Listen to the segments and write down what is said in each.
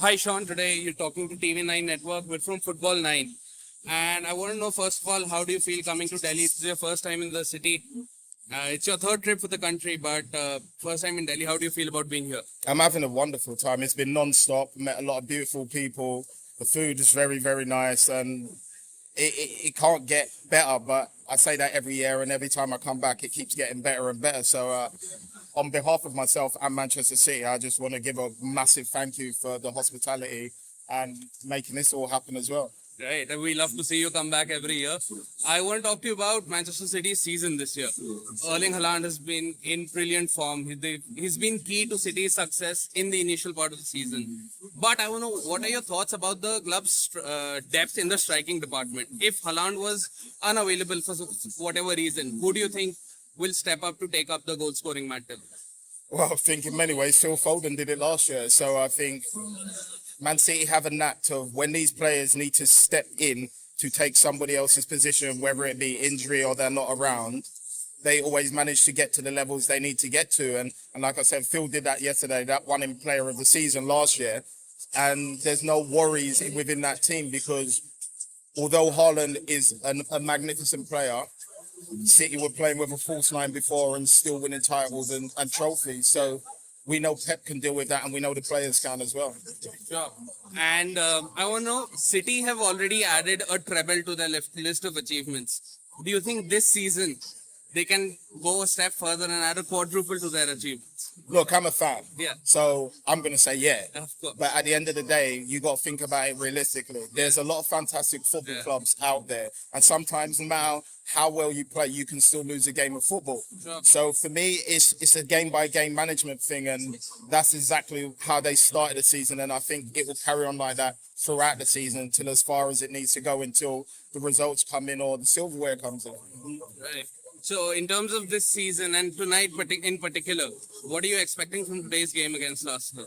Hi Shaun, today you're talking to TV9 Network. We're from Football 9. And I want to know, first of all, how do you feel coming to Delhi? It's your first time in the city. It's your third trip for the country, but first time in Delhi. How do you feel about being here? I'm having a wonderful time. It's been non-stop. Met a lot of beautiful people. The food is very, very nice, and it can't get better. But I say that every year, and every time I come back, it keeps getting better and better. So, on behalf of myself and Manchester City, I just want to give a massive thank you for the hospitality and making this all happen as well. Right, and we love to see you come back every year. I want to talk to you about Manchester City's season this year. Erling Haaland has been in brilliant form. He's been key to City's success in the initial part of the season. But I want to know, what are your thoughts about the club's depth in the striking department? If Haaland was unavailable for whatever reason, who do you think will step up to take up the goal scoring mantle? Well, I think in many ways, Phil Foden did it last year. So I think Man City have a knack of when these players need to step in to take somebody else's position, whether it be injury or they're not around, they always manage to get to the levels they need to get to. And like I said, Phil did that yesterday, that won him player of the season last year. And there's no worries within that team because although Haaland is a magnificent player, City were playing with a false nine before and still winning titles and trophies. So we know Pep can deal with that, and we know the players can as well. Sure. And I want to know, City have already added a treble to their list of achievements. Do you think this season they can go a step further and add a quadruple to their achievements? Look, I'm a fan. Yeah. So I'm going to say yeah. Of course. But at the end of the day, you got to think about it realistically. There's a lot of fantastic football clubs out there. And sometimes no matter how well you play, you can still lose a game of football. Sure. So for me, it's a game-by-game management thing. And that's exactly how they started the season. And I think it will carry on like that throughout the season until as far as it needs to go until the results come in or the silverware comes in. Right. So, in terms of this season and tonight in particular, what are you expecting from today's game against Arsenal?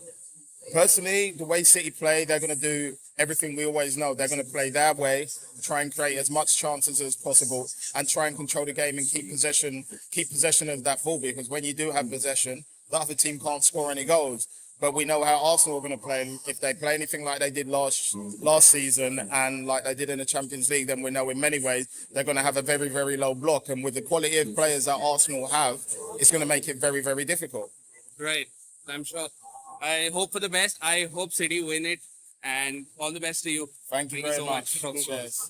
Personally, the way City play, they're going to do everything we always know. They're going to play their way, try and create as much chances as possible, and try and control the game and keep possession of that ball. Because when you do have possession, the other team can't score any goals. But we know how Arsenal are going to play. If they play anything like they did last season and like they did in the Champions League, then we know in many ways they're going to have a very, very low block. And with the quality of players that Arsenal have, it's going to make it very, very difficult. Right. I'm sure. I hope for the best. I hope City win it. And all the best to you. Thank you very so much. much. Cheers.